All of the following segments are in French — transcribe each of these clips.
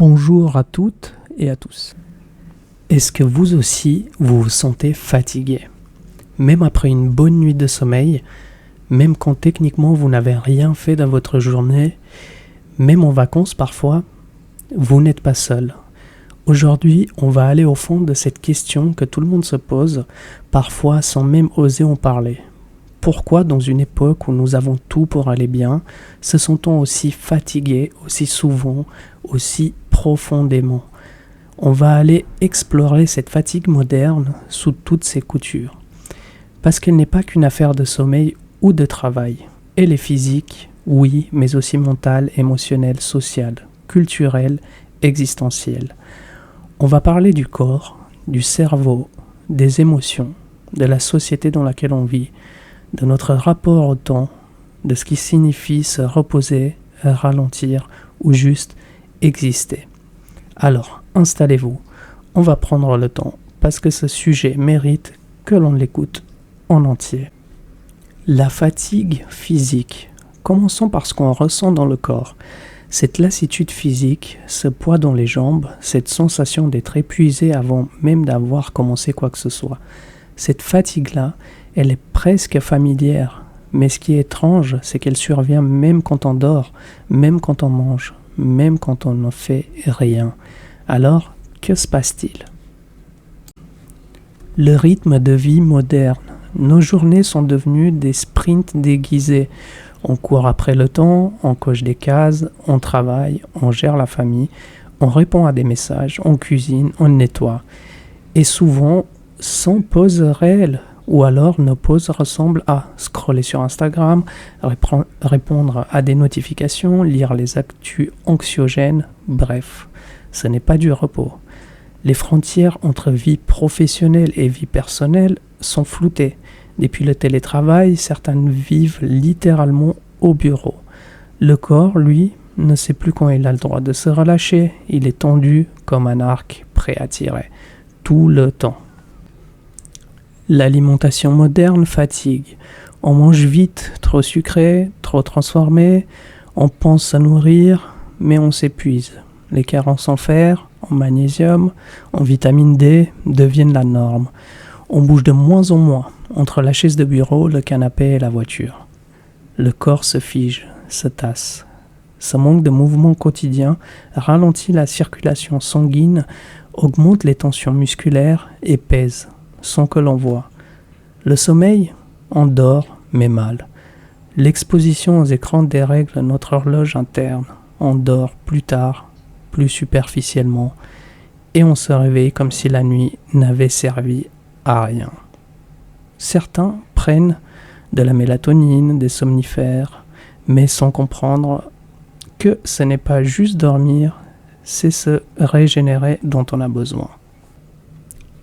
Bonjour à toutes et à tous. Est-ce que vous aussi, vous vous sentez fatigué? Même après une bonne nuit de sommeil, même quand techniquement vous n'avez rien fait dans votre journée, même en vacances parfois, vous n'êtes pas seul. Aujourd'hui, on va aller au fond de cette question que tout le monde se pose, parfois sans même oser en parler. Pourquoi dans une époque où nous avons tout pour aller bien, se sent-on aussi fatigué, aussi souvent, aussi profondément? On va aller explorer cette fatigue moderne sous toutes ses coutures. Parce qu'elle n'est pas qu'une affaire de sommeil ou de travail. Elle est physique, oui, mais aussi mentale, émotionnelle, sociale, culturelle, existentielle. On va parler du corps, du cerveau, des émotions, de la société dans laquelle on vit, de notre rapport au temps, de ce qui signifie se reposer, ralentir ou juste exister. Alors, installez-vous, on va prendre le temps parce que ce sujet mérite que l'on l'écoute en entier. La fatigue physique. Commençons par ce qu'on ressent dans le corps. Cette lassitude physique, ce poids dans les jambes, cette sensation d'être épuisé avant même d'avoir commencé quoi que ce soit. Cette fatigue-là, elle est presque familière, mais ce qui est étrange, c'est qu'elle survient même quand on dort, même quand on mange, même quand on ne fait rien. Alors, que se passe-t-il? Le rythme de vie moderne. Nos journées sont devenues des sprints déguisés. On court après le temps, on coche des cases, on travaille, on gère la famille, on répond à des messages, on cuisine, on nettoie. Et souvent, sans pause réelle. Ou alors nos pauses ressemblent à scroller sur Instagram, répondre à des notifications, lire les actus anxiogènes, bref, ce n'est pas du repos. Les frontières entre vie professionnelle et vie personnelle sont floutées. Depuis le télétravail, certaines vivent littéralement au bureau. Le corps, lui, ne sait plus quand il a le droit de se relâcher. Il est tendu comme un arc prêt à tirer, tout le temps. L'alimentation moderne fatigue. On mange vite, trop sucré, trop transformé. On pense se nourrir, mais on s'épuise. Les carences en fer, en magnésium, en vitamine D deviennent la norme. On bouge de moins en moins entre la chaise de bureau, le canapé et la voiture. Le corps se fige, se tasse. Ce manque de mouvement quotidien ralentit la circulation sanguine, augmente les tensions musculaires et pèse, sans que l'on voit. Le sommeil, on dort, mais mal. L'exposition aux écrans dérègle notre horloge interne. On dort plus tard, plus superficiellement, et on se réveille comme si la nuit n'avait servi à rien. Certains prennent de la mélatonine, des somnifères, mais sans comprendre que ce n'est pas juste dormir, c'est se régénérer dont on a besoin.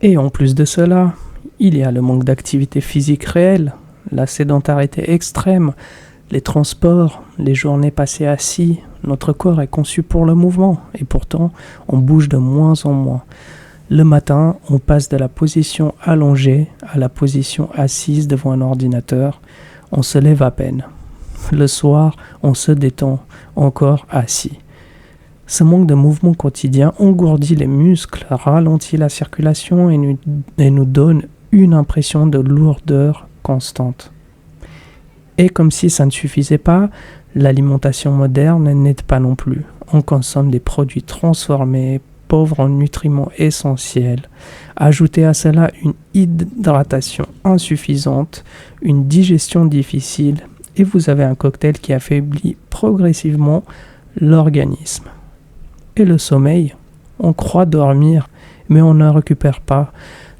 Et en plus de cela, il y a le manque d'activité physique réelle, la sédentarité extrême, les transports, les journées passées assis. Notre corps est conçu pour le mouvement et pourtant on bouge de moins en moins. Le matin, on passe de la position allongée à la position assise devant un ordinateur. On se lève à peine. Le soir, on se détend, encore assis. Ce manque de mouvement quotidien engourdit les muscles, ralentit la circulation et nous donne une impression de lourdeur constante. Et comme si ça ne suffisait pas, l'alimentation moderne n'aide pas non plus. On consomme des produits transformés, pauvres en nutriments essentiels. Ajoutez à cela une hydratation insuffisante, une digestion difficile, et vous avez un cocktail qui affaiblit progressivement l'organisme. Et le sommeil, on croit dormir, mais on ne récupère pas.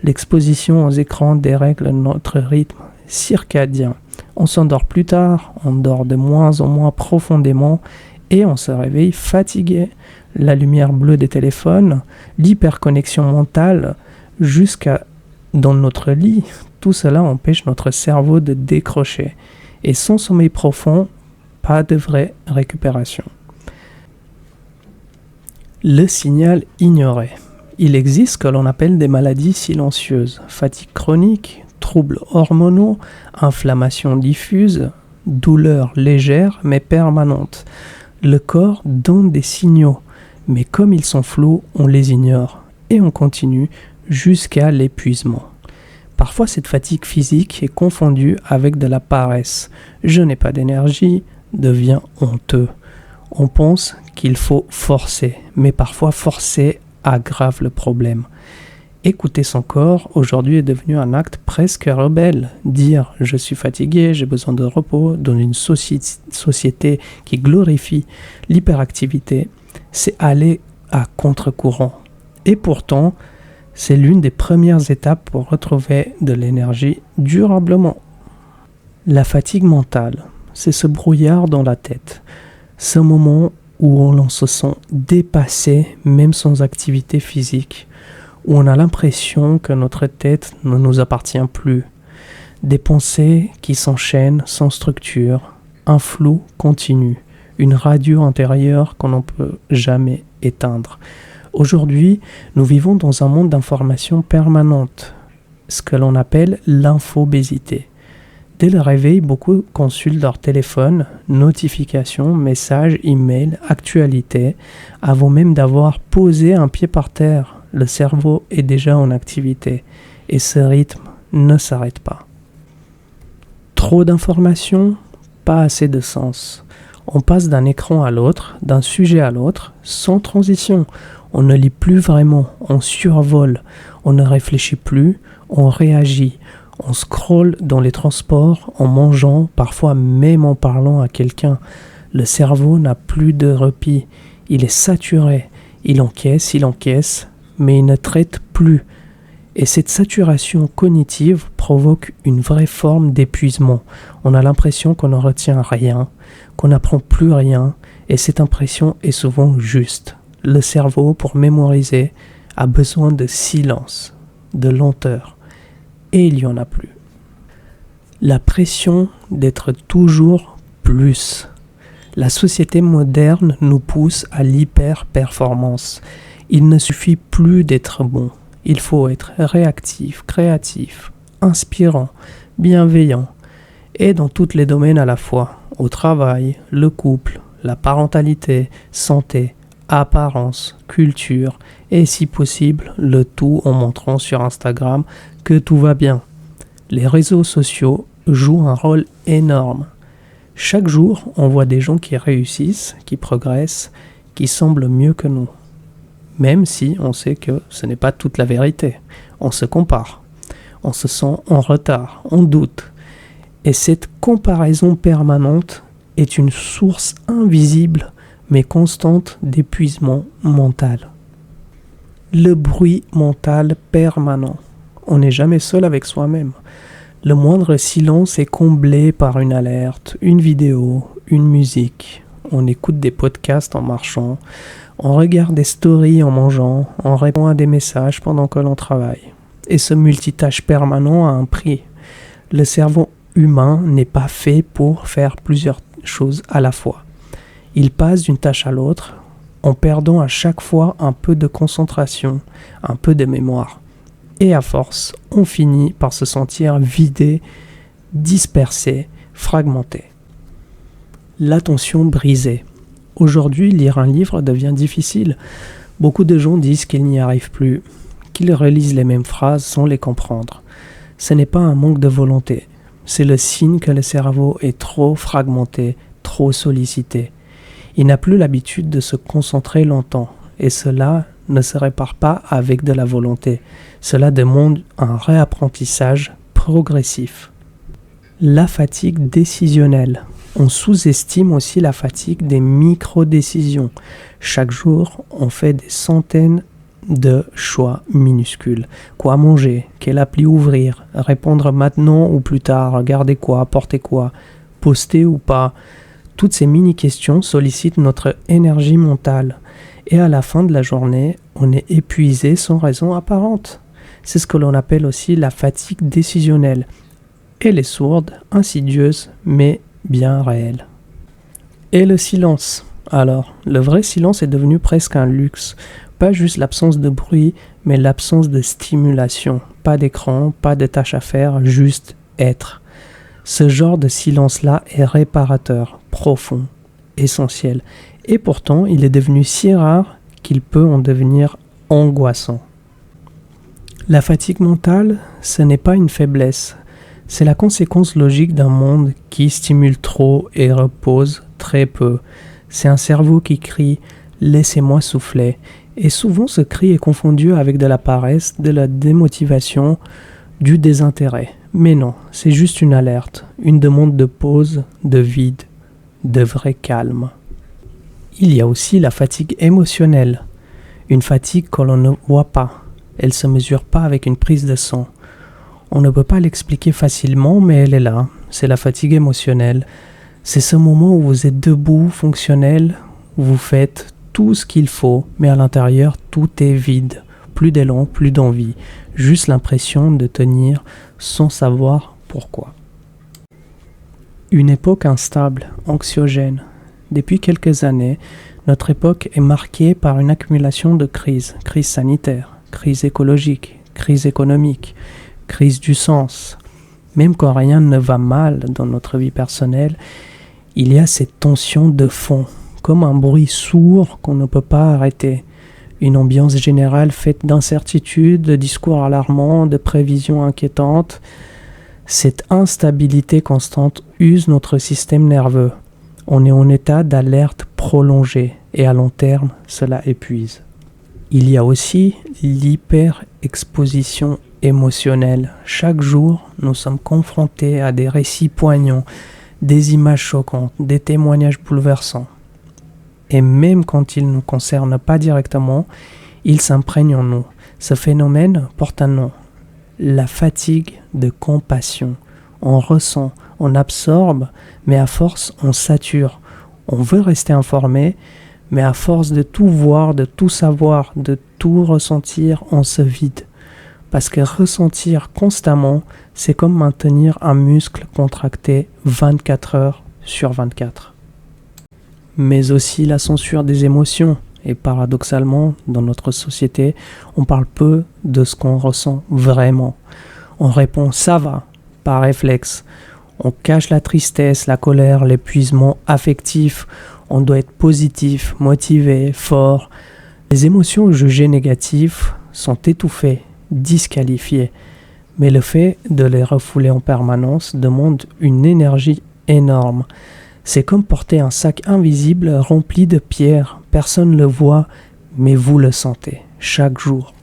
L'exposition aux écrans dérègle notre rythme circadien. On s'endort plus tard, on dort de moins en moins profondément et on se réveille fatigué. La lumière bleue des téléphones, l'hyperconnexion mentale, jusqu'à dans notre lit, tout cela empêche notre cerveau de décrocher. Et sans sommeil profond, pas de vraie récupération. Le signal ignoré. Il existe ce que l'on appelle des maladies silencieuses, fatigue chronique, troubles hormonaux, inflammation diffuse, douleurs légères mais permanentes. Le corps donne des signaux, Mais comme ils sont flous, on les ignore et on continue jusqu'à l'épuisement. Parfois, cette fatigue physique est confondue avec de la paresse. Je n'ai pas d'énergie devient honteux. On pense qu'il faut forcer, mais parfois forcer aggrave le problème. Écouter son corps aujourd'hui est devenu un acte presque rebelle. Dire « je suis fatigué, j'ai besoin de repos » dans une société qui glorifie l'hyperactivité, c'est aller à contre-courant. Et pourtant, c'est l'une des premières étapes pour retrouver de l'énergie durablement. La fatigue mentale, c'est ce brouillard dans la tête, ce moment où l'on se sent dépassé même sans activité physique, où on a l'impression que notre tête ne nous appartient plus. Des pensées qui s'enchaînent sans structure, un flou continu, une radio intérieure qu'on ne peut jamais éteindre. Aujourd'hui, nous vivons dans un monde d'information permanente, ce que l'on appelle l'infobésité. Dès le réveil, beaucoup consultent leur téléphone, notifications, messages, emails, actualités, avant même d'avoir posé un pied par terre. Le cerveau est déjà en activité et ce rythme ne s'arrête pas. Trop d'informations, pas assez de sens. On passe d'un écran à l'autre, d'un sujet à l'autre, sans transition. On ne lit plus vraiment, on survole, on ne réfléchit plus, on réagit. On scrolle dans les transports, en mangeant, parfois même en parlant à quelqu'un. Le cerveau n'a plus de repos, il est saturé, il encaisse, mais il ne traite plus. Et cette saturation cognitive provoque une vraie forme d'épuisement. On a l'impression qu'on ne retient rien, qu'on n'apprend plus rien, et cette impression est souvent juste. Le cerveau, pour mémoriser, a besoin de silence, de lenteur, et il n'y en a plus. La pression d'être toujours plus. La société moderne nous pousse à l'hyper-performance. Il ne suffit plus d'être bon. Il faut être réactif, créatif, inspirant, bienveillant, et dans tous les domaines à la fois, au travail, le couple, la parentalité, santé, apparence, culture, et si possible, le tout en montrant sur Instagram que tout va bien. Les réseaux sociaux jouent un rôle énorme. Chaque jour, on voit des gens qui réussissent, qui progressent, qui semblent mieux que nous. Même si on sait que ce n'est pas toute la vérité. On se compare. On se sent en retard, on doute. Et cette comparaison permanente est une source invisible mais constante d'épuisement mental. Le bruit mental permanent. On n'est jamais seul avec soi-même. Le moindre silence est comblé par une alerte, une vidéo, une musique. On écoute des podcasts en marchant, on regarde des stories en mangeant, on répond à des messages pendant que l'on travaille. Et ce multitâche permanent a un prix. Le cerveau humain n'est pas fait pour faire plusieurs choses à la fois. Il passe d'une tâche à l'autre en perdant à chaque fois un peu de concentration, un peu de mémoire. Et à force, on finit par se sentir vidé, dispersé, fragmenté. L'attention brisée. Aujourd'hui, lire un livre devient difficile. Beaucoup de gens disent qu'ils n'y arrivent plus, qu'ils relisent les mêmes phrases sans les comprendre. Ce n'est pas un manque de volonté, c'est le signe que le cerveau est trop fragmenté, trop sollicité. Il n'a plus l'habitude de se concentrer longtemps, et cela ne se répare pas avec de la volonté. Cela demande un réapprentissage progressif. La fatigue décisionnelle. On sous-estime aussi la fatigue des micro-décisions. Chaque jour, on fait des centaines de choix minuscules. Quoi manger? Quelle appli ouvrir? Répondre maintenant ou plus tard? Regarder quoi? Porter quoi? Poster ou pas? Toutes ces mini-questions sollicitent notre énergie mentale. Et à la fin de la journée, on est épuisé sans raison apparente. C'est ce que l'on appelle aussi la fatigue décisionnelle. Elle est sourde, insidieuse, mais bien réelle. Et le silence. Alors, le vrai silence est devenu presque un luxe. Pas juste l'absence de bruit, mais l'absence de stimulation. Pas d'écran, pas de tâches à faire, juste être. Ce genre de silence-là est réparateur, profond, essentiel. Et pourtant, il est devenu si rare qu'il peut en devenir angoissant. La fatigue mentale, ce n'est pas une faiblesse, c'est la conséquence logique d'un monde qui stimule trop et repose très peu. C'est un cerveau qui crie « laissez-moi souffler ». Et souvent ce cri est confondu avec de la paresse, de la démotivation, du désintérêt. Mais non, c'est juste une alerte, une demande de pause, de vide, de vrai calme. Il y a aussi la fatigue émotionnelle, une fatigue que l'on ne voit pas. Elle ne se mesure pas avec une prise de sang. On ne peut pas l'expliquer facilement, mais elle est là. C'est la fatigue émotionnelle. C'est ce moment où vous êtes debout, fonctionnel, où vous faites tout ce qu'il faut, mais à l'intérieur, tout est vide. Plus d'élan, plus d'envie. Juste l'impression de tenir sans savoir pourquoi. Une époque instable, anxiogène. Depuis quelques années, notre époque est marquée par une accumulation de crises. Crise sanitaire, crise écologique, crise économique, crise du sens. Même quand rien ne va mal dans notre vie personnelle, il y a cette tension de fond, comme un bruit sourd qu'on ne peut pas arrêter. Une ambiance générale faite d'incertitudes, de discours alarmants, de prévisions inquiétantes. Cette instabilité constante use notre système nerveux. On est en état d'alerte prolongée et à long terme, cela épuise. Il y a aussi l'hyperexposition émotionnelle. Chaque jour, nous sommes confrontés à des récits poignants, des images choquantes, des témoignages bouleversants. Et même quand ils ne nous concernent pas directement, ils s'imprègnent en nous. Ce phénomène porte un nom, la fatigue de compassion. On ressent, on absorbe, mais à force, on sature. On veut rester informé, mais à force de tout voir, de tout savoir, de tout ressentir, on se vide. Parce que ressentir constamment, c'est comme maintenir un muscle contracté 24 heures sur 24. Mais aussi la censure des émotions. Et paradoxalement, dans notre société, on parle peu de ce qu'on ressent vraiment. On répond « ça va » par réflexe. On cache la tristesse, la colère, l'épuisement affectif. On doit être positif, motivé, fort. Les émotions jugées négatives sont étouffées, disqualifiées. Mais le fait de les refouler en permanence demande une énergie énorme. C'est comme porter un sac invisible rempli de pierres. Personne ne le voit, mais vous le sentez, chaque jour.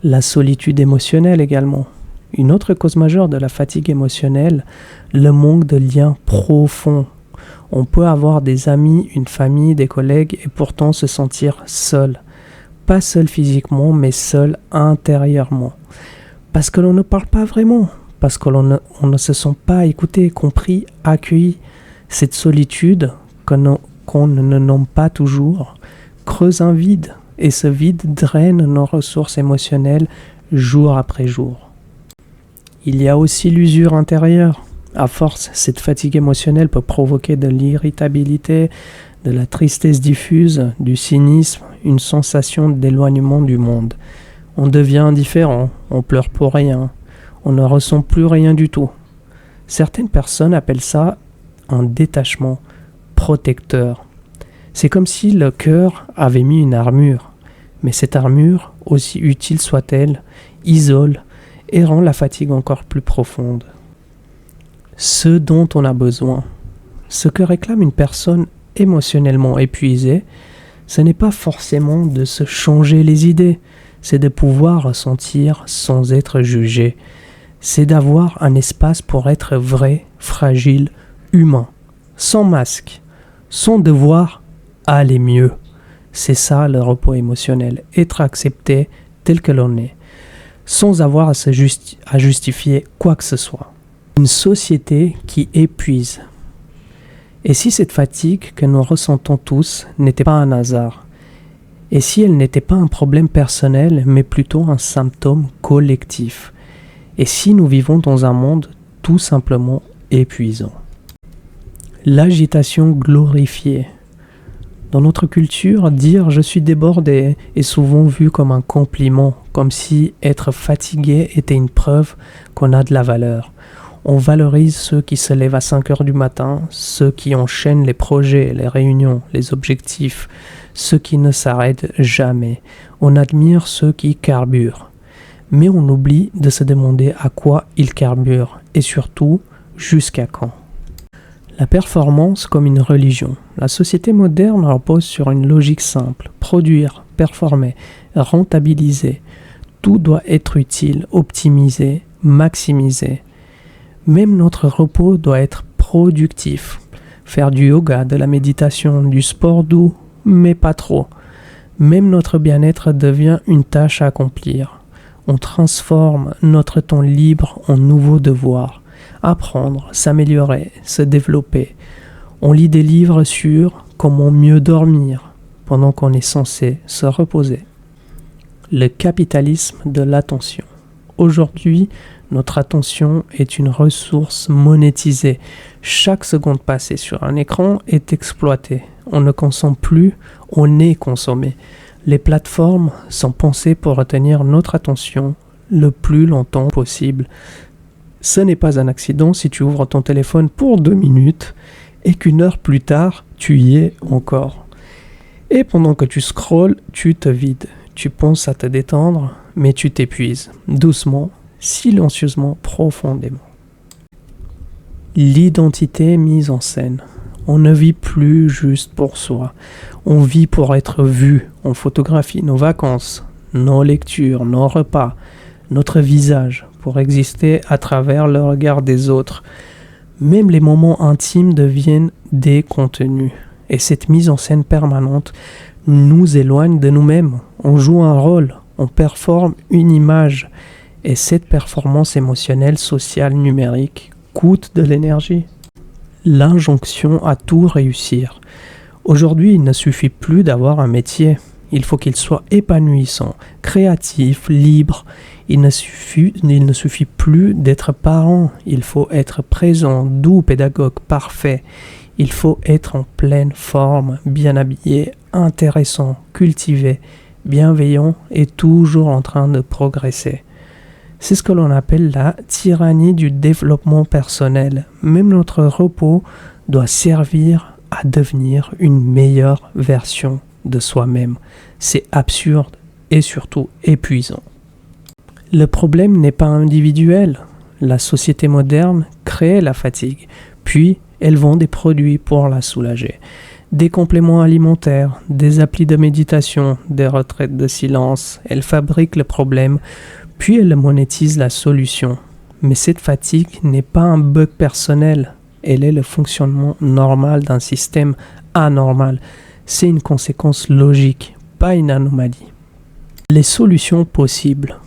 La solitude émotionnelle également. Une autre cause majeure de la fatigue émotionnelle, le manque de liens profonds. On peut avoir des amis, une famille, des collègues et pourtant se sentir seul. Pas seul physiquement, mais seul intérieurement. Parce que l'on ne parle pas vraiment, parce qu'on ne se sent pas écouté, compris, accueilli. Cette solitude, qu'on ne nomme pas toujours, creuse un vide, et ce vide draine nos ressources émotionnelles jour après jour. Il y a aussi l'usure intérieure. À force, cette fatigue émotionnelle peut provoquer de l'irritabilité, de la tristesse diffuse, du cynisme, une sensation d'éloignement du monde. On devient indifférent, on pleure pour rien, on ne ressent plus rien du tout. Certaines personnes appellent ça un détachement protecteur. C'est comme si le cœur avait mis une armure, mais cette armure, aussi utile soit-elle, isole et rend la fatigue encore plus profonde. Ce dont on a besoin, ce que réclame une personne émotionnellement épuisée, ce n'est pas forcément de se changer les idées, c'est de pouvoir ressentir sans être jugé. C'est d'avoir un espace pour être vrai, fragile, humain, sans masque, sans devoir aller mieux. C'est ça le repos émotionnel, être accepté tel que l'on est, sans avoir à justifier quoi que ce soit. Une société qui épuise. Et si cette fatigue que nous ressentons tous n'était pas un hasard? Et si elle n'était pas un problème personnel, mais plutôt un symptôme collectif? Et si nous vivons dans un monde tout simplement épuisant? L'agitation glorifiée. Dans notre culture, dire « je suis débordé » est souvent vu comme un compliment, comme si être fatigué était une preuve qu'on a de la valeur. On valorise ceux qui se lèvent à 5 heures du matin, ceux qui enchaînent les projets, les réunions, les objectifs, ceux qui ne s'arrêtent jamais. On admire ceux qui carburent. Mais on oublie de se demander à quoi ils carburent et surtout jusqu'à quand. La performance comme une religion. La société moderne repose sur une logique simple. Produire, performer, rentabiliser. Tout doit être utile, optimisé, maximisé. Même notre repos doit être productif. Faire du yoga, de la méditation, du sport doux, mais pas trop. Même notre bien-être devient une tâche à accomplir. On transforme notre temps libre en nouveaux devoirs. Apprendre, s'améliorer, se développer. On lit des livres sur comment mieux dormir pendant qu'on est censé se reposer. Le capitalisme de l'attention. Aujourd'hui, notre attention est une ressource monétisée. Chaque seconde passée sur un écran est exploitée. On ne consomme plus, on est consommé. Les plateformes sont pensées pour retenir notre attention le plus longtemps possible. Ce n'est pas un accident si tu ouvres ton téléphone pour 2 minutes et qu'une heure plus tard, tu y es encore. Et pendant que tu scrolles, tu te vides. Tu penses à te détendre, mais tu t'épuises. Doucement, silencieusement, profondément. L'identité mise en scène. On ne vit plus juste pour soi. On vit pour être vu. On photographie nos vacances, nos lectures, nos repas, notre visage, pour exister à travers le regard des autres. Même les moments intimes deviennent des contenus. Et cette mise en scène permanente nous éloigne de nous-mêmes. On joue un rôle, on performe une image. Et cette performance émotionnelle, sociale, numérique coûte de l'énergie. L'injonction à tout réussir. Aujourd'hui, il ne suffit plus d'avoir un métier. Il faut qu'il soit épanouissant, créatif, libre. Il ne suffit plus d'être parent. Il faut être présent, doux, pédagogue, parfait. Il faut être en pleine forme, bien habillé, intéressant, cultivé, bienveillant et toujours en train de progresser. C'est ce que l'on appelle la tyrannie du développement personnel. Même notre repos doit servir à devenir une meilleure version de soi-même. C'est absurde et surtout épuisant. Le problème n'est pas individuel. La société moderne crée la fatigue, puis elle vend des produits pour la soulager. Des compléments alimentaires, des applis de méditation, des retraites de silence. Elle fabrique le problème, puis elle monétise la solution. Mais cette fatigue n'est pas un bug personnel. Elle est le fonctionnement normal d'un système anormal. C'est une conséquence logique, pas une anomalie. Les solutions possibles.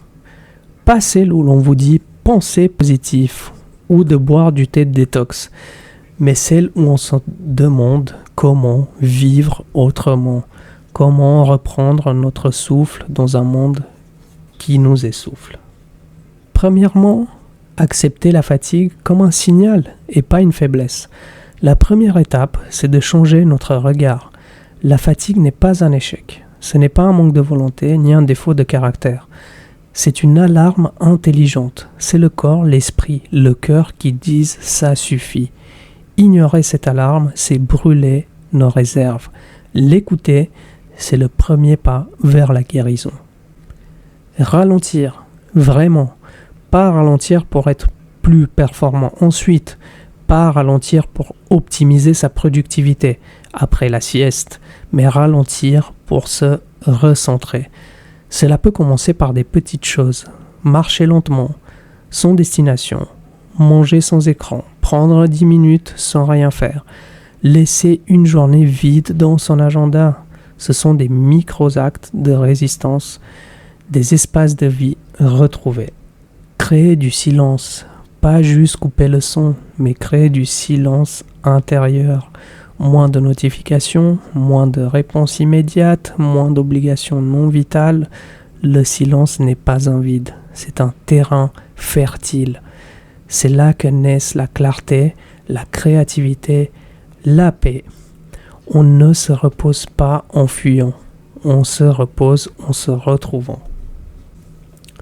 Pas celles où l'on vous dit « pensez positif » ou de boire du thé de détox, mais celles où on se demande comment vivre autrement, comment reprendre notre souffle dans un monde qui nous essouffle. Premièrement, accepter la fatigue comme un signal et pas une faiblesse. La première étape, c'est de changer notre regard. La fatigue n'est pas un échec. Ce n'est pas un manque de volonté ni un défaut de caractère. C'est une alarme intelligente. C'est le corps, l'esprit, le cœur qui disent « ça suffit ». Ignorer cette alarme, c'est brûler nos réserves. L'écouter, c'est le premier pas vers la guérison. Ralentir, vraiment. Pas ralentir pour être plus performant. Ensuite, pas ralentir pour optimiser sa productivité après la sieste, mais ralentir pour se recentrer. Cela peut commencer par des petites choses. Marcher lentement, sans destination, manger sans écran, prendre 10 minutes sans rien faire, laisser une journée vide dans son agenda. Ce sont des micro-actes de résistance, des espaces de vie retrouvés. Créer du silence, pas juste couper le son, mais créer du silence intérieur. Moins de notifications, moins de réponses immédiates, moins d'obligations non vitales. Le silence n'est pas un vide, c'est un terrain fertile. C'est là que naissent la clarté, la créativité, la paix. On ne se repose pas en fuyant, on se repose en se retrouvant.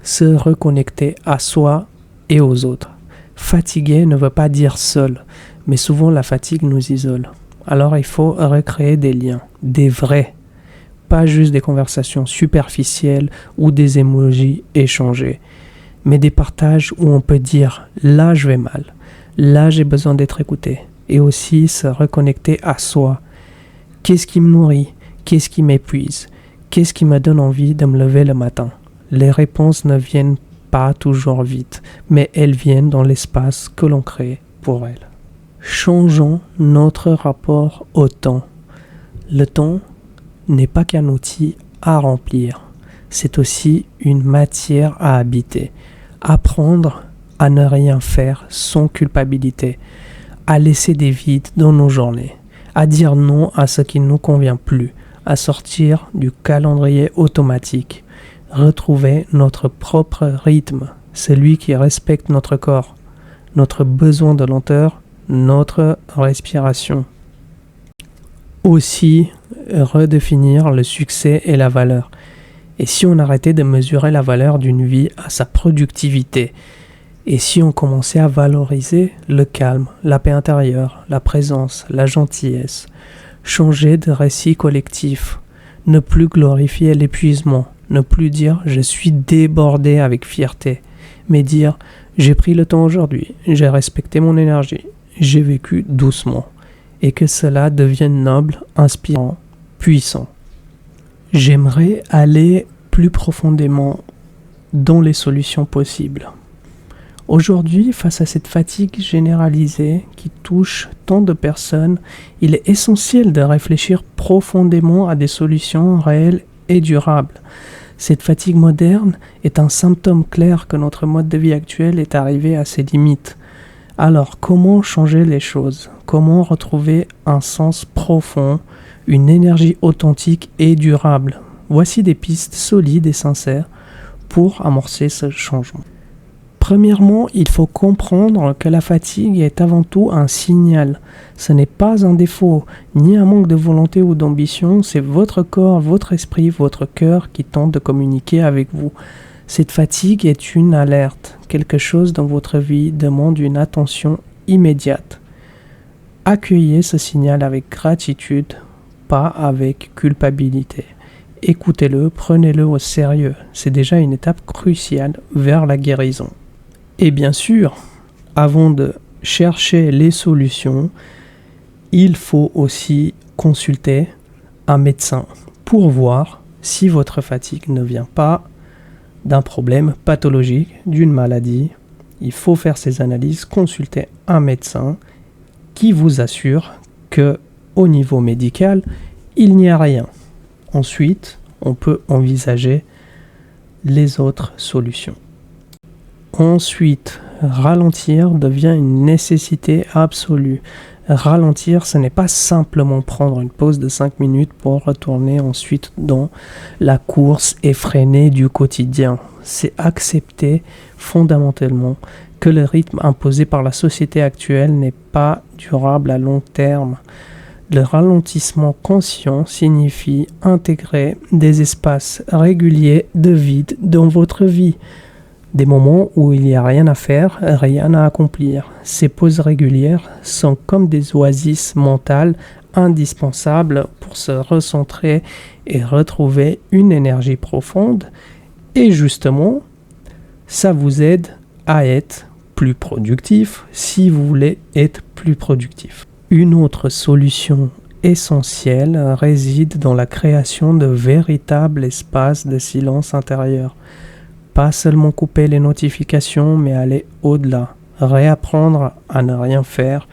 Se reconnecter à soi et aux autres. Fatigué ne veut pas dire seul, mais souvent la fatigue nous isole. Alors il faut recréer des liens, des vrais, pas juste des conversations superficielles ou des emojis échangés, mais des partages où on peut dire « là je vais mal », « là j'ai besoin d'être écouté » et aussi se reconnecter à soi. Qu'est-ce qui me nourrit? Qu'est-ce qui m'épuise? Qu'est-ce qui me donne envie de me lever le matin? Les réponses ne viennent pas toujours vite, mais elles viennent dans l'espace que l'on crée pour elles. Changeons notre rapport au temps. Le temps n'est pas qu'un outil à remplir, c'est aussi une matière à habiter. Apprendre à ne rien faire sans culpabilité, à laisser des vides dans nos journées, à dire non à ce qui ne nous convient plus, à sortir du calendrier automatique, retrouver notre propre rythme, celui qui respecte notre corps, notre besoin de lenteur, notre respiration. Aussi, redéfinir le succès et la valeur. Et si on arrêtait de mesurer la valeur d'une vie à sa productivité? Et si on commençait à valoriser le calme, la paix intérieure, la présence, la gentillesse, changer de récit collectif, ne plus glorifier l'épuisement, ne plus dire « je suis débordé avec fierté », mais dire « j'ai pris le temps aujourd'hui, j'ai respecté mon énergie, j'ai vécu doucement », et que cela devienne noble, inspirant, puissant. J'aimerais aller plus profondément dans les solutions possibles. Aujourd'hui, face à cette fatigue généralisée qui touche tant de personnes, il est essentiel de réfléchir profondément à des solutions réelles et durables. Cette fatigue moderne est un symptôme clair que notre mode de vie actuel est arrivé à ses limites. Alors, comment changer les choses? Comment retrouver un sens profond, une énergie authentique et durable? Voici des pistes solides et sincères pour amorcer ce changement. Premièrement, il faut comprendre que la fatigue est avant tout un signal. Ce n'est pas un défaut, ni un manque de volonté ou d'ambition, c'est votre corps, votre esprit, votre cœur qui tente de communiquer avec vous. Cette fatigue est une alerte. Quelque chose dans votre vie demande une attention immédiate. Accueillez ce signal avec gratitude, pas avec culpabilité. Écoutez-le, prenez-le au sérieux. C'est déjà une étape cruciale vers la guérison. Et bien sûr, avant de chercher les solutions, il faut aussi consulter un médecin pour voir si votre fatigue ne vient pas d'un problème pathologique, d'une maladie. Il faut faire ces analyses, consulter un médecin qui vous assure que, au niveau médical, il n'y a rien. Ensuite, on peut envisager les autres solutions. Ensuite, ralentir devient une nécessité absolue. Ralentir, ce n'est pas simplement prendre une pause de 5 minutes pour retourner ensuite dans la course effrénée du quotidien. C'est accepter fondamentalement que le rythme imposé par la société actuelle n'est pas durable à long terme. Le ralentissement conscient signifie intégrer des espaces réguliers de vide dans votre vie. Des moments où il n'y a rien à faire, rien à accomplir. Ces pauses régulières sont comme des oasis mentales indispensables pour se recentrer et retrouver une énergie profonde. Et justement, ça vous aide à être plus productif si vous voulez être plus productif. Une autre solution essentielle réside dans la création de véritables espaces de silence intérieur. Pas seulement couper les notifications, mais aller au-delà, réapprendre à ne rien faire,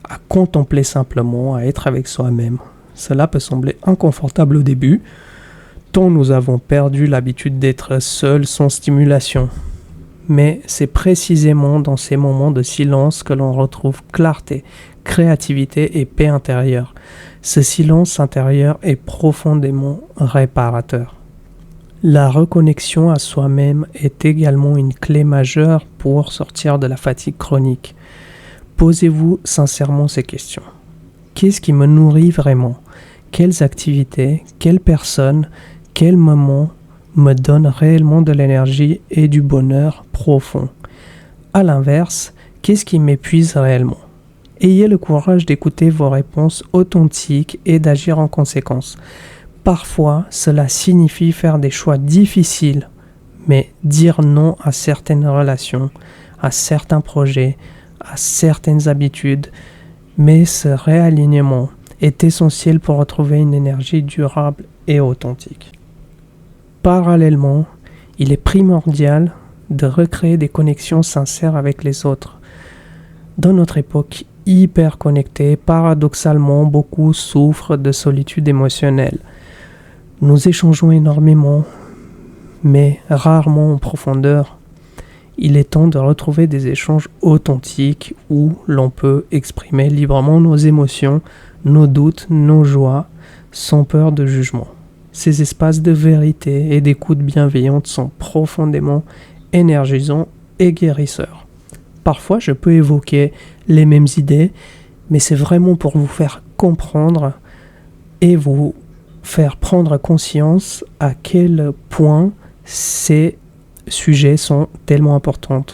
à contempler simplement, à être avec soi-même. Cela peut sembler inconfortable au début, tant nous avons perdu l'habitude d'être seuls sans stimulation. Mais c'est précisément dans ces moments de silence que l'on retrouve clarté, créativité et paix intérieure. Ce silence intérieur est profondément réparateur. La reconnexion à soi-même est également une clé majeure pour sortir de la fatigue chronique. Posez-vous sincèrement ces questions. Qu'est-ce qui me nourrit vraiment? Quelles activités, quelles personnes, quels moments me donnent réellement de l'énergie et du bonheur profond? À l'inverse, qu'est-ce qui m'épuise réellement? Ayez le courage d'écouter vos réponses authentiques et d'agir en conséquence. Parfois, cela signifie faire des choix difficiles, mais dire non à certaines relations, à certains projets, à certaines habitudes. Mais ce réalignement est essentiel pour retrouver une énergie durable et authentique. Parallèlement, il est primordial de recréer des connexions sincères avec les autres. Dans notre époque hyper connectée, paradoxalement, beaucoup souffrent de solitude émotionnelle. Nous échangeons énormément, mais rarement en profondeur. Il est temps de retrouver des échanges authentiques où l'on peut exprimer librement nos émotions, nos doutes, nos joies, sans peur de jugement. Ces espaces de vérité et d'écoute bienveillante sont profondément énergisants et guérisseurs. Parfois, je peux évoquer les mêmes idées, mais c'est vraiment pour vous faire comprendre et vous faire prendre conscience à quel point ces sujets sont tellement importants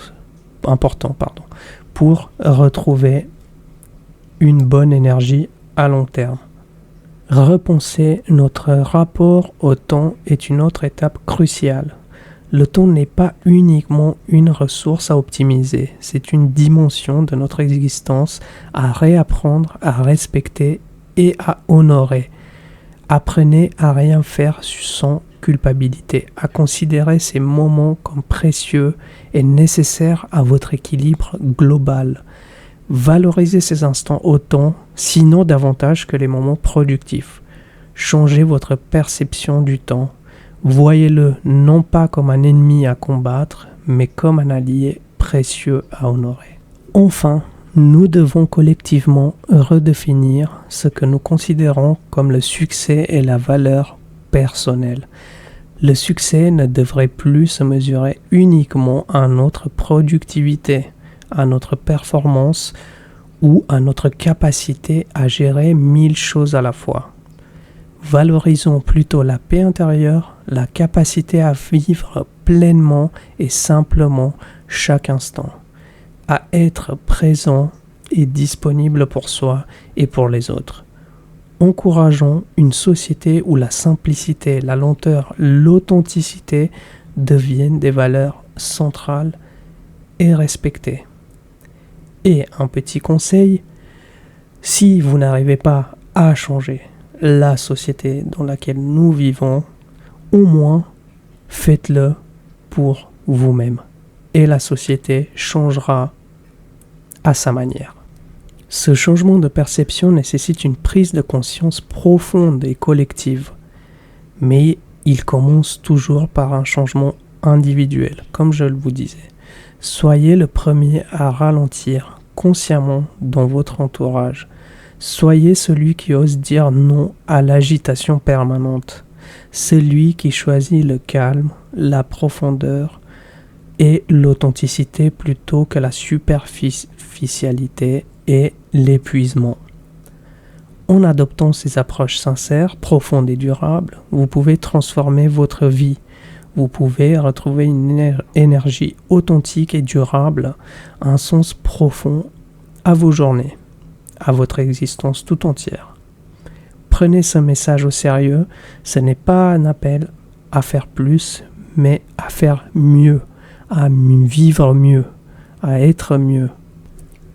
pour retrouver une bonne énergie à long terme. Repenser notre rapport au temps est une autre étape cruciale. Le temps n'est pas uniquement une ressource à optimiser, c'est une dimension de notre existence à réapprendre, à respecter et à honorer. Apprenez à rien faire sans culpabilité, à considérer ces moments comme précieux et nécessaires à votre équilibre global. Valorisez ces instants autant, sinon davantage que les moments productifs. Changez votre perception du temps. Voyez-le non pas comme un ennemi à combattre, mais comme un allié précieux à honorer. Enfin, nous devons collectivement redéfinir ce que nous considérons comme le succès et la valeur personnelle. Le succès ne devrait plus se mesurer uniquement à notre productivité, à notre performance ou à notre capacité à gérer 1000 choses à la fois. Valorisons plutôt la paix intérieure, la capacité à vivre pleinement et simplement chaque instant, à être présent et disponible pour soi et pour les autres. Encourageons une société où la simplicité, la lenteur, l'authenticité deviennent des valeurs centrales et respectées. Et un petit conseil, si vous n'arrivez pas à changer la société dans laquelle nous vivons, au moins faites-le pour vous-même. Et la société changera à sa manière. Ce changement de perception nécessite une prise de conscience profonde et collective. Mais il commence toujours par un changement individuel, comme je vous disais. Soyez le premier à ralentir consciemment dans votre entourage. Soyez celui qui ose dire non à l'agitation permanente. Celui qui choisit le calme, la profondeur et l'authenticité plutôt que la superficialité et l'épuisement. En adoptant ces approches sincères, profondes et durables, vous pouvez transformer votre vie. Vous pouvez retrouver une énergie authentique et durable, un sens profond à vos journées, à votre existence tout entière. Prenez ce message au sérieux, ce n'est pas un appel à faire plus, mais à faire mieux, à vivre mieux, à être mieux.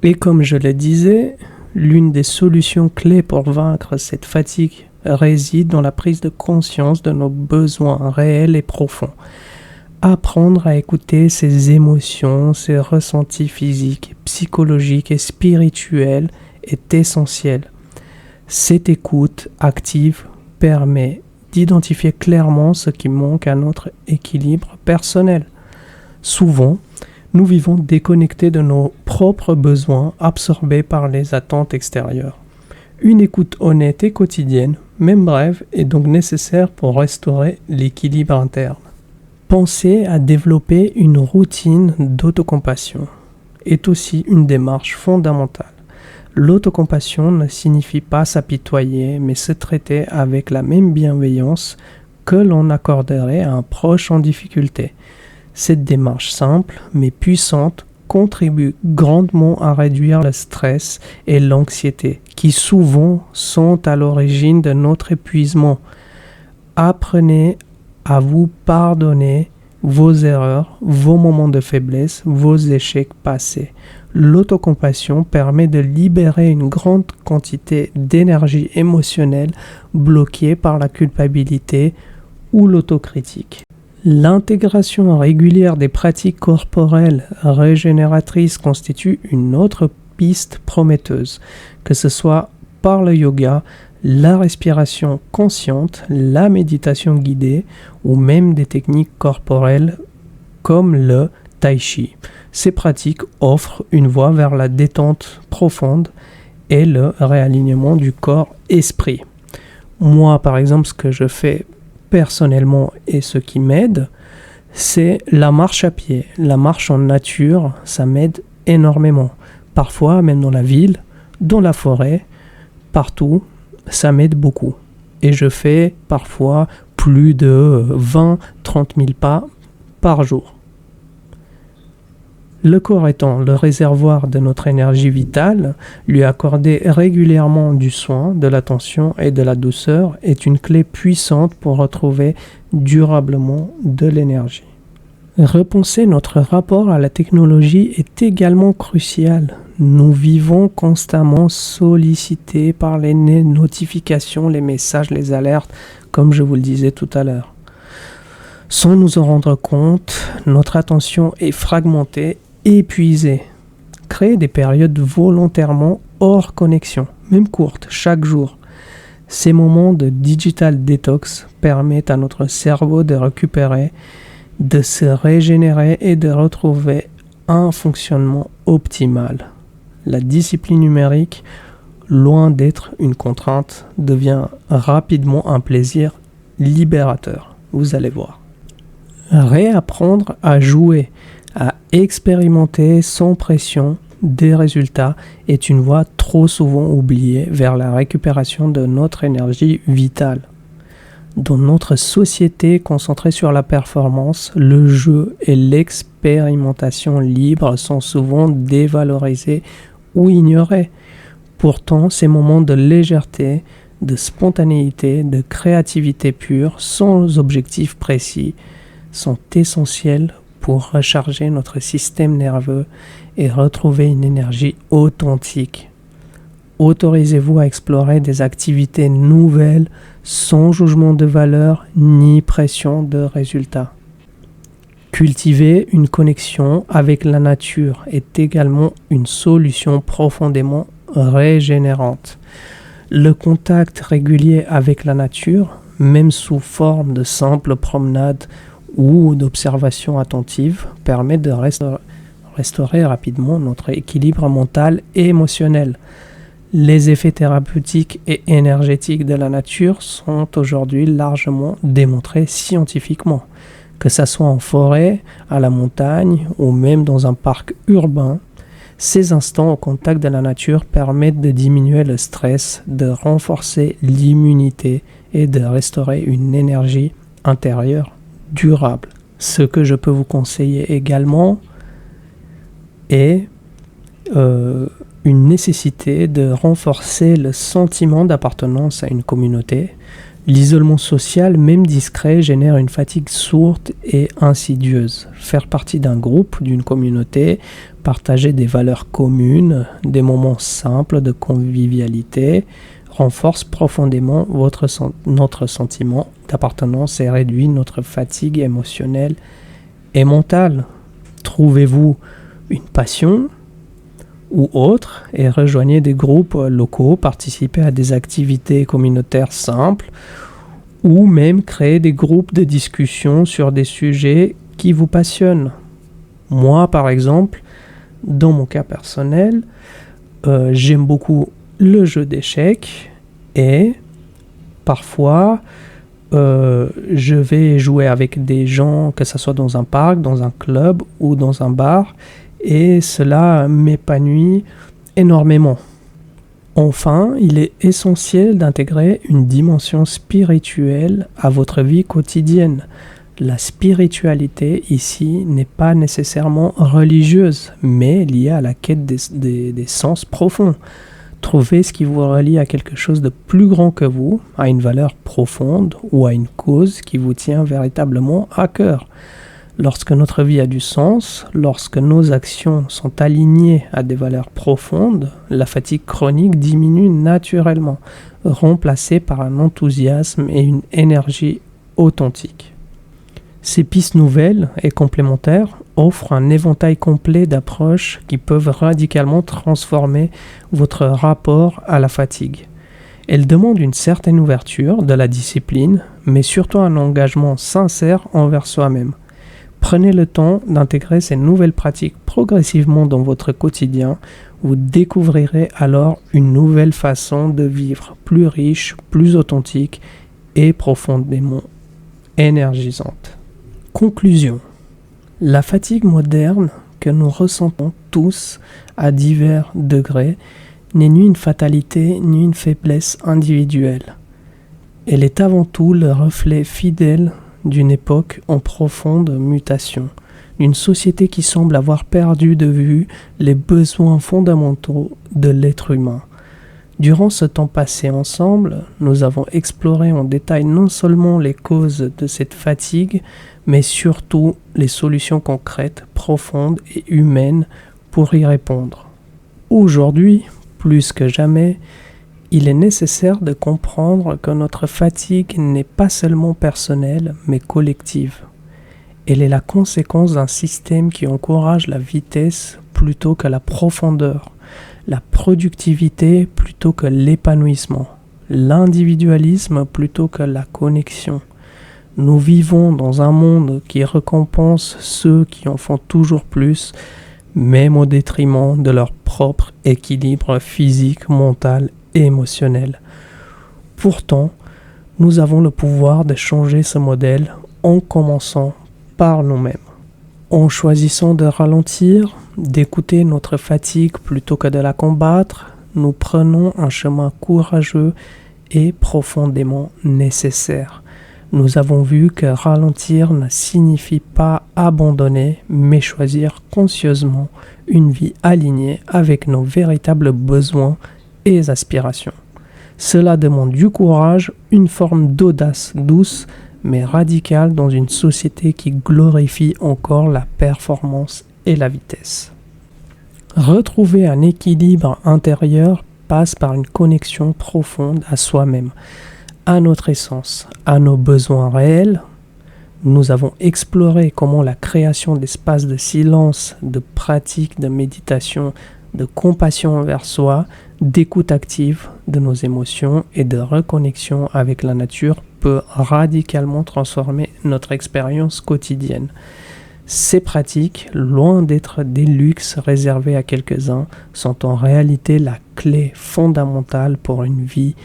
Et comme je le disais, l'une des solutions clés pour vaincre cette fatigue réside dans la prise de conscience de nos besoins réels et profonds. Apprendre à écouter ses émotions, ses ressentis physiques, psychologiques et spirituels est essentiel. Cette écoute active permet d'identifier clairement ce qui manque à notre équilibre personnel. Souvent, nous vivons déconnectés de nos propres besoins, absorbés par les attentes extérieures. Une écoute honnête et quotidienne, même brève, est donc nécessaire pour restaurer l'équilibre interne. Penser à développer une routine d'autocompassion est aussi une démarche fondamentale. L'autocompassion ne signifie pas s'apitoyer, mais se traiter avec la même bienveillance que l'on accorderait à un proche en difficulté. Cette démarche simple, mais puissante, contribue grandement à réduire le stress et l'anxiété, qui souvent sont à l'origine de notre épuisement. apprenez à vous pardonner vos erreurs, vos moments de faiblesse, vos échecs passés. L'autocompassion permet de libérer une grande quantité d'énergie émotionnelle bloquée par la culpabilité ou l'autocritique. L'intégration régulière des pratiques corporelles régénératrices constitue une autre piste prometteuse, que ce soit par le yoga, la respiration consciente, la méditation guidée ou même des techniques corporelles comme le tai chi. Ces pratiques offrent une voie vers la détente profonde et le réalignement du corps-esprit. Moi, par exemple, ce que je fais personnellement et ce qui m'aide, c'est la marche à pied. La marche en nature, ça m'aide énormément. Parfois, même dans la ville, dans la forêt, partout, ça m'aide beaucoup. Et je fais parfois plus de 20-30 000 pas par jour. Le corps étant le réservoir de notre énergie vitale, lui accorder régulièrement du soin, de l'attention et de la douceur est une clé puissante pour retrouver durablement de l'énergie. Repenser notre rapport à la technologie est également crucial. Nous vivons constamment sollicités par les notifications, les messages, les alertes, comme je vous le disais tout à l'heure. Sans nous en rendre compte, notre attention est fragmentée, épuisée. Créer des périodes volontairement hors connexion, même courtes, chaque jour. Ces moments de digital detox permettent à notre cerveau de récupérer, de se régénérer et de retrouver un fonctionnement optimal. La discipline numérique, loin d'être une contrainte, devient rapidement un plaisir libérateur. Vous allez voir. Réapprendre à jouer, à expérimenter sans pression des résultats est une voie trop souvent oubliée vers la récupération de notre énergie vitale. Dans notre société concentrée sur la performance, le jeu et l'expérimentation libre sont souvent dévalorisés ou ignorés. Pourtant, ces moments de légèreté, de spontanéité, de créativité pure, sans objectif précis, sont essentiels pour recharger notre système nerveux et retrouver une énergie authentique. Autorisez-vous à explorer des activités nouvelles sans jugement de valeur ni pression de résultat. Cultiver une connexion avec la nature est également une solution profondément régénérante. Le contact régulier avec la nature, même sous forme de simples promenades ou d'observation attentive, permet de restaurer rapidement notre équilibre mental et émotionnel. Les effets thérapeutiques et énergétiques de la nature sont aujourd'hui largement démontrés scientifiquement. Que ce soit en forêt, à la montagne ou même dans un parc urbain, ces instants au contact de la nature permettent de diminuer le stress, de renforcer l'immunité et de restaurer une énergie intérieure durable. Ce que je peux vous conseiller également est une nécessité de renforcer le sentiment d'appartenance à une communauté. L'isolement social, même discret, génère une fatigue sourde et insidieuse. Faire partie d'un groupe, d'une communauté, partager des valeurs communes, des moments simples de convivialité, renforce profondément notre sentiment d'appartenance et réduit notre fatigue émotionnelle et mentale. Trouvez-vous une passion ou autre et rejoignez des groupes locaux, participez à des activités communautaires simples ou même créez des groupes de discussion sur des sujets qui vous passionnent. Moi, par exemple, dans mon cas personnel, j'aime beaucoup le jeu d'échecs et parfois je vais jouer avec des gens, que ce soit dans un parc, dans un club ou dans un bar, et cela m'épanouit énormément. Enfin, il est essentiel d'intégrer une dimension spirituelle à votre vie quotidienne. La spiritualité ici n'est pas nécessairement religieuse, mais liée à la quête des sens profonds. Trouvez ce qui vous relie à quelque chose de plus grand que vous, à une valeur profonde ou à une cause qui vous tient véritablement à cœur. Lorsque notre vie a du sens, lorsque nos actions sont alignées à des valeurs profondes, la fatigue chronique diminue naturellement, remplacée par un enthousiasme et une énergie authentique. Ces pistes nouvelles et complémentaires offrent un éventail complet d'approches qui peuvent radicalement transformer votre rapport à la fatigue. Elles demandent une certaine ouverture, de la discipline, mais surtout un engagement sincère envers soi-même. Prenez le temps d'intégrer ces nouvelles pratiques progressivement dans votre quotidien. Vous découvrirez alors une nouvelle façon de vivre, plus riche, plus authentique et profondément énergisante. Conclusion. La fatigue moderne que nous ressentons tous à divers degrés n'est ni une fatalité ni une faiblesse individuelle. Elle est avant tout le reflet fidèle d'une époque en profonde mutation, d'une société qui semble avoir perdu de vue les besoins fondamentaux de l'être humain. Durant ce temps passé ensemble, nous avons exploré en détail non seulement les causes de cette fatigue, mais surtout les solutions concrètes, profondes et humaines pour y répondre. Aujourd'hui, plus que jamais, il est nécessaire de comprendre que notre fatigue n'est pas seulement personnelle, mais collective. Elle est la conséquence d'un système qui encourage la vitesse plutôt que la profondeur, la productivité plutôt que l'épanouissement, l'individualisme plutôt que la connexion. Nous vivons dans un monde qui récompense ceux qui en font toujours plus, même au détriment de leur propre équilibre physique, mental et émotionnel. Pourtant, nous avons le pouvoir de changer ce modèle en commençant par nous-mêmes. En choisissant de ralentir, d'écouter notre fatigue plutôt que de la combattre, nous prenons un chemin courageux et profondément nécessaire. Nous avons vu que ralentir ne signifie pas abandonner, mais choisir conscieusement une vie alignée avec nos véritables besoins et aspirations. Cela demande du courage, une forme d'audace douce, mais radicale dans une société qui glorifie encore la performance et la vitesse. Retrouver un équilibre intérieur passe par une connexion profonde à soi-même, à notre essence, à nos besoins réels. Nous avons exploré comment la création d'espaces de silence, de pratiques de méditation, de compassion envers soi, d'écoute active de nos émotions et de reconnexion avec la nature peut radicalement transformer notre expérience quotidienne. Ces pratiques, loin d'être des luxes réservés à quelques-uns, sont en réalité la clé fondamentale pour une vie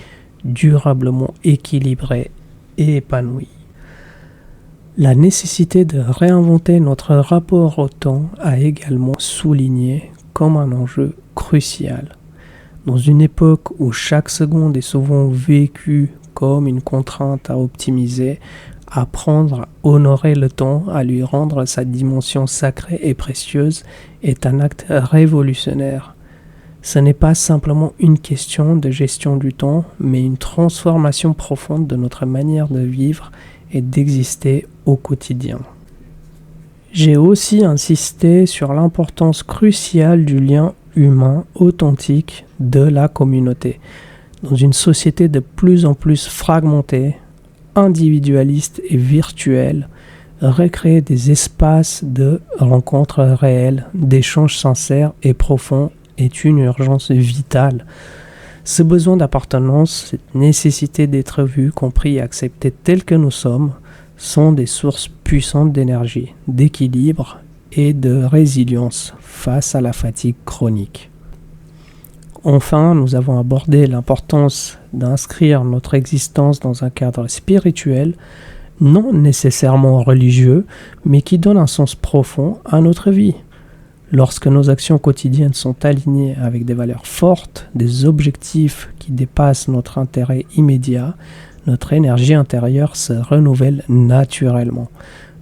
durablement équilibrée et épanouie. La nécessité de réinventer notre rapport au temps a également souligné comme un enjeu crucial. Dans une époque où chaque seconde est souvent vécue comme une contrainte à optimiser, apprendre à honorer le temps, à lui rendre sa dimension sacrée et précieuse est un acte révolutionnaire. Ce n'est pas simplement une question de gestion du temps, mais une transformation profonde de notre manière de vivre et d'exister au quotidien. J'ai aussi insisté sur l'importance cruciale du lien humain authentique de la communauté. Dans une société de plus en plus fragmentée, individualiste et virtuelle, recréer des espaces de rencontres réelles, d'échanges sincères et profonds est une urgence vitale. Ce besoin d'appartenance, cette nécessité d'être vu, compris et accepté tel que nous sommes, sont des sources puissantes d'énergie, d'équilibre et de résilience face à la fatigue chronique. Enfin, nous avons abordé l'importance d'inscrire notre existence dans un cadre spirituel, non nécessairement religieux, mais qui donne un sens profond à notre vie. Lorsque nos actions quotidiennes sont alignées avec des valeurs fortes, des objectifs qui dépassent notre intérêt immédiat, notre énergie intérieure se renouvelle naturellement,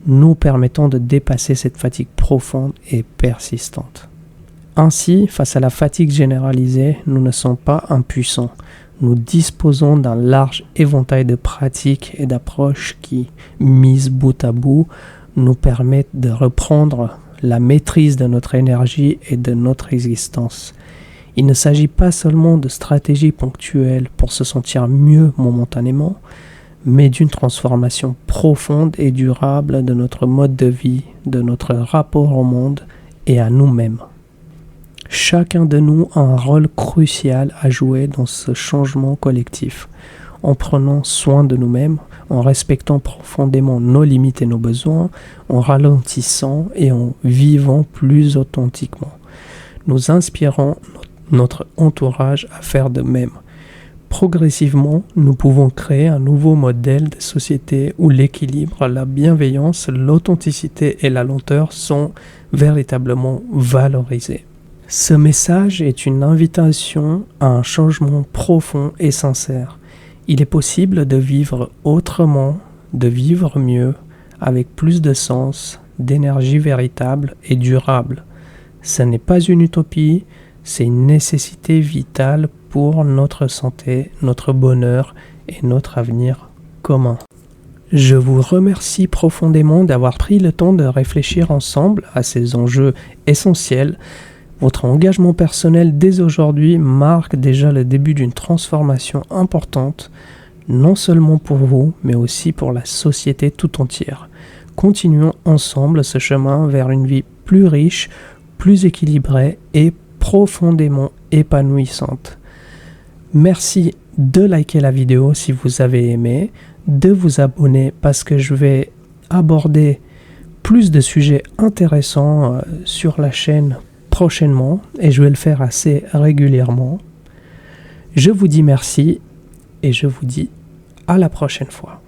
nous permettant de dépasser cette fatigue profonde et persistante. Ainsi, face à la fatigue généralisée, nous ne sommes pas impuissants. Nous disposons d'un large éventail de pratiques et d'approches qui, mises bout à bout, nous permettent de reprendre la maîtrise de notre énergie et de notre existence. Il ne s'agit pas seulement de stratégies ponctuelles pour se sentir mieux momentanément, mais d'une transformation profonde et durable de notre mode de vie, de notre rapport au monde et à nous-mêmes. Chacun de nous a un rôle crucial à jouer dans ce changement collectif, en prenant soin de nous-mêmes, en respectant profondément nos limites et nos besoins, en ralentissant et en vivant plus authentiquement. Nous inspirons notre entourage à faire de même. Progressivement, nous pouvons créer un nouveau modèle de société où l'équilibre, la bienveillance, l'authenticité et la lenteur sont véritablement valorisés. Ce message est une invitation à un changement profond et sincère. Il est possible de vivre autrement, de vivre mieux, avec plus de sens, d'énergie véritable et durable. Ce n'est pas une utopie, c'est une nécessité vitale pour notre santé, notre bonheur et notre avenir commun. Je vous remercie profondément d'avoir pris le temps de réfléchir ensemble à ces enjeux essentiels. Votre engagement personnel dès aujourd'hui marque déjà le début d'une transformation importante, non seulement pour vous, mais aussi pour la société tout entière. Continuons ensemble ce chemin vers une vie plus riche, plus équilibrée et profondément épanouissante. Merci de liker la vidéo si vous avez aimé, de vous abonner parce que je vais aborder plus de sujets intéressants sur la chaîne prochainement et je vais le faire assez régulièrement. Je vous dis merci et je vous dis à la prochaine fois.